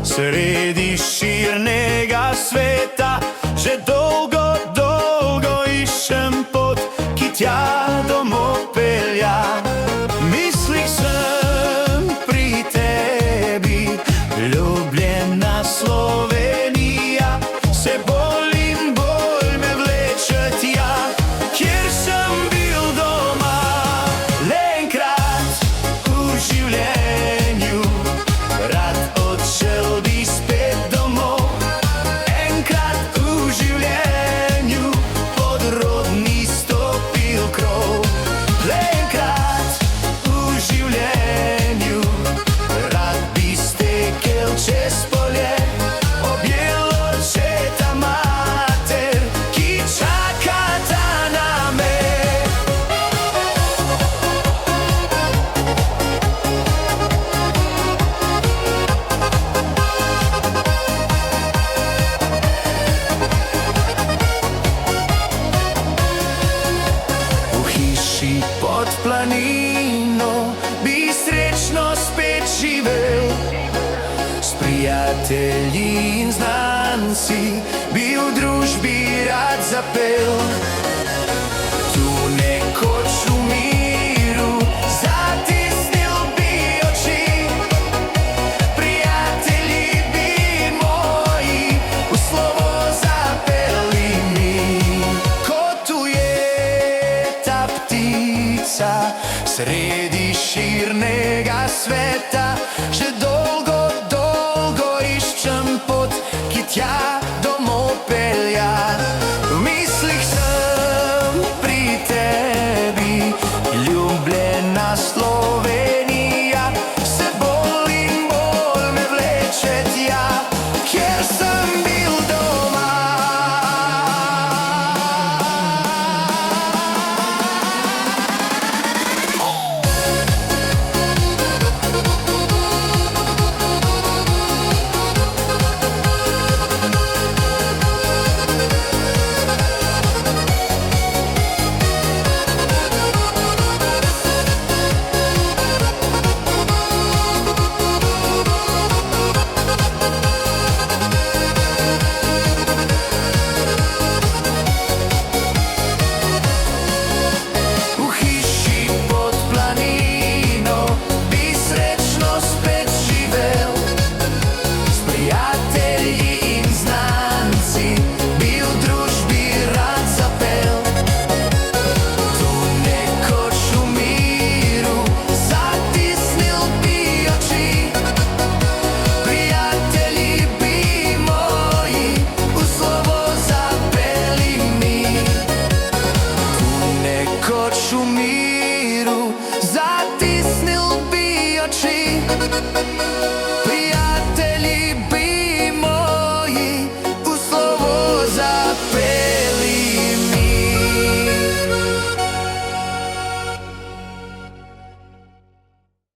sredi širnega sveta. Že dolgo, dolgo iščem pot, ki tja domov pelja. Mislih sem pri tebi, ljubljena Slovenija. Se bolj in bolj me vleče tja, kjer sem bil doma. Le enkrat v življenju rad odšel bi spet domov. Enkrat v življenju pod rodni stopil krov. Le enkrat v življenju rad bi stekel čez polje, objel očeta, mater, ki čakata name. V hiši pod planino bi srečno spet živel, s prijatelji in znanci bi v družbi rad zapel. Tu nekoč v miru zatisnil bi oči, prijatelji bi moji v slovo zapeli mi. Kot ujeta ptica sredi širnega sveta, že dolgo, dolgo iščem pot, ki tja domov pelja. V mislih sem pri tebi, ljubljena Slovenija. Se bolj in bolj me vleče tja, kjer sem bil doma. V hiši pod planino bi srečno spet živel, s prijatelji in znanci bi v družbi rad zapel. Tu nekoč v miru zatisnil bi oči, prijatelji bi moji v slovo zapeli mi. Tu nekoč v miru zatisnil bi oči,